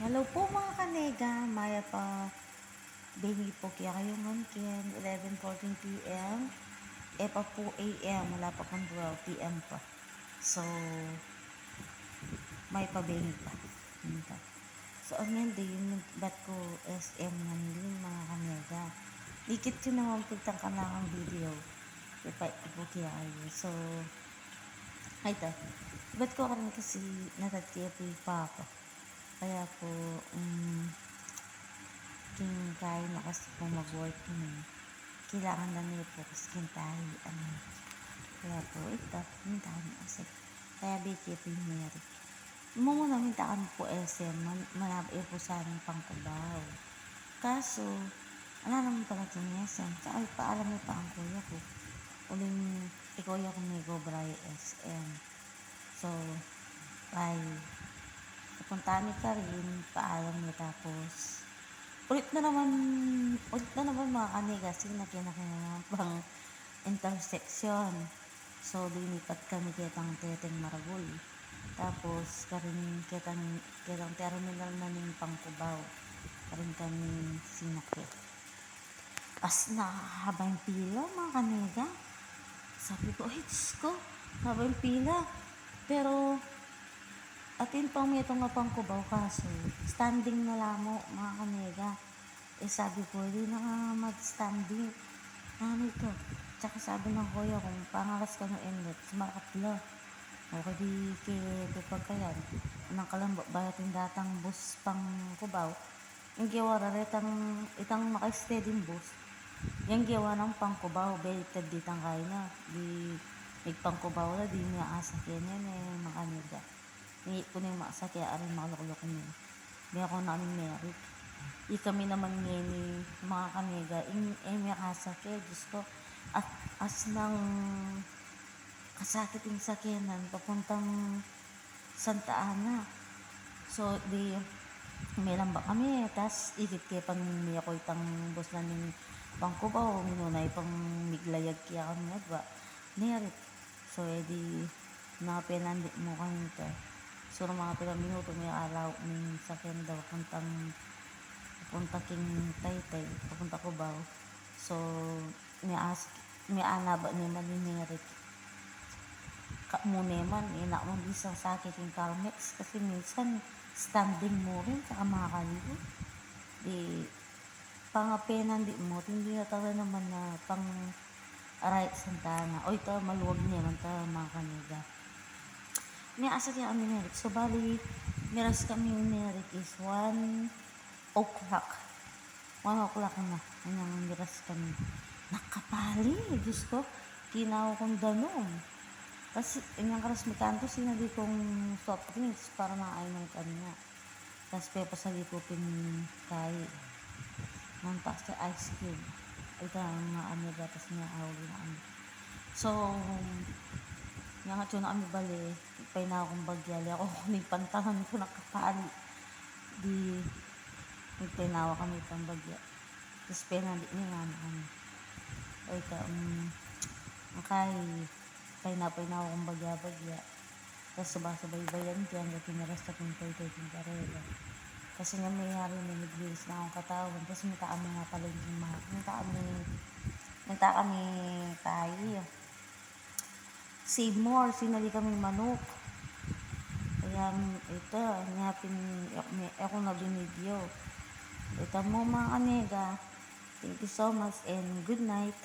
Hello po mga kanega, maya pa baby po kaya kayo ngunkin 11:14 p.m. Pa po a.m. wala pa pong 12 p.m. pa. So, may pa baby pa. So, ang hindi yun ba't ko SM nanilin mga kanega. Dikit yun naman pagtang kanakang video. Pa po kaya kayo. So, ay ta. Ba't ko karon kasi natatiyapi pa ako. Kaya po, kaya na kasi po mag-work kailangan na niyo po kasi kintahi kaya po ito mintahan kasi kaya biki po yung meron muna mintahan po SM manabay po sa aming pangkubaw kaso wala naman pala ito ni SM tsaka paalam mo pa ang kuya ko uling ikuya ko may Gobray SM so bye kapuntahan ni Karin paalam niya tapos ulit na naman mga kaniga sinakinakina pang intersection so linipat kami kitang teteng Maragul tapos kitang terminal na ning Pangkubaw karin kami sinakit as nakahaba yung pila mga kaniga sabi ko ay Diyos ko haba yung pila pero atin pang meto nga Pangkubaw kaso standing na lamo mga kanega sabi ko hindi na nga mag-standing ano ito tsaka sabi ng kuya kung pangalas ka ng inlet sumakapla o kadi pagkayan anang kalamba bayatin datang bus pang Kubaw yung giwara itang maka-steady bus yung giwa ng pang Kubaw baliktad ditang kaya na di pang Kubaw na di niya asakyan yan mga kanega ni ko na yung maasakya arin makaluklo ko niya di ako namin merit kami naman ngayon mga kanega may kasakya Diyos ko at as nang kasakit yung sakyanan papuntang Santa Ana so di may lamba kami tas ikit kaya pang may ako itang bus na ning Pangkubaw minunay pang miglayag kaya kami ba merit so di nakapenandi mo kami ito so mga pilang minuto may araw may sakyan daw papunta king Taytay papunta Kubaw so may anaba naman ni Merit muna man ina mo bisang sakit yung Carmex kasi minsan standing mo rin sa makakaligo di pangapenan di mo hindi na talaga naman na pang right Santana o ito maluwag niya man ta mga kanega may asa kaya kami Merit so bali miras kami Merit is 1 o'clock 1 o'clock na ang miras kami nakapali Diyos ko kinaw kong danom kasi inyang karas may kanto sinali kong soft drinks para makainom kanya tapos pepa sa likupin kay ng taas sa ice cube ito ang mga tapos niya awli na so nga nga na kami bali pay na akong bagyali ako kuning pantahan ko nakapali di nagpinawa kami pang bagya tapos penandi niya nga kami o ito makay pay na akong bagya tapos sabay-bayan dyan at tinaras na kong pwede karela kasi nga mayari na nag-release na akong katawan tapos may kami nga pala yung mga nagta kami tayo save more sinali kami manok kaya ito ngapin ako na binidyo ito mo mga kanega thank you so much and good night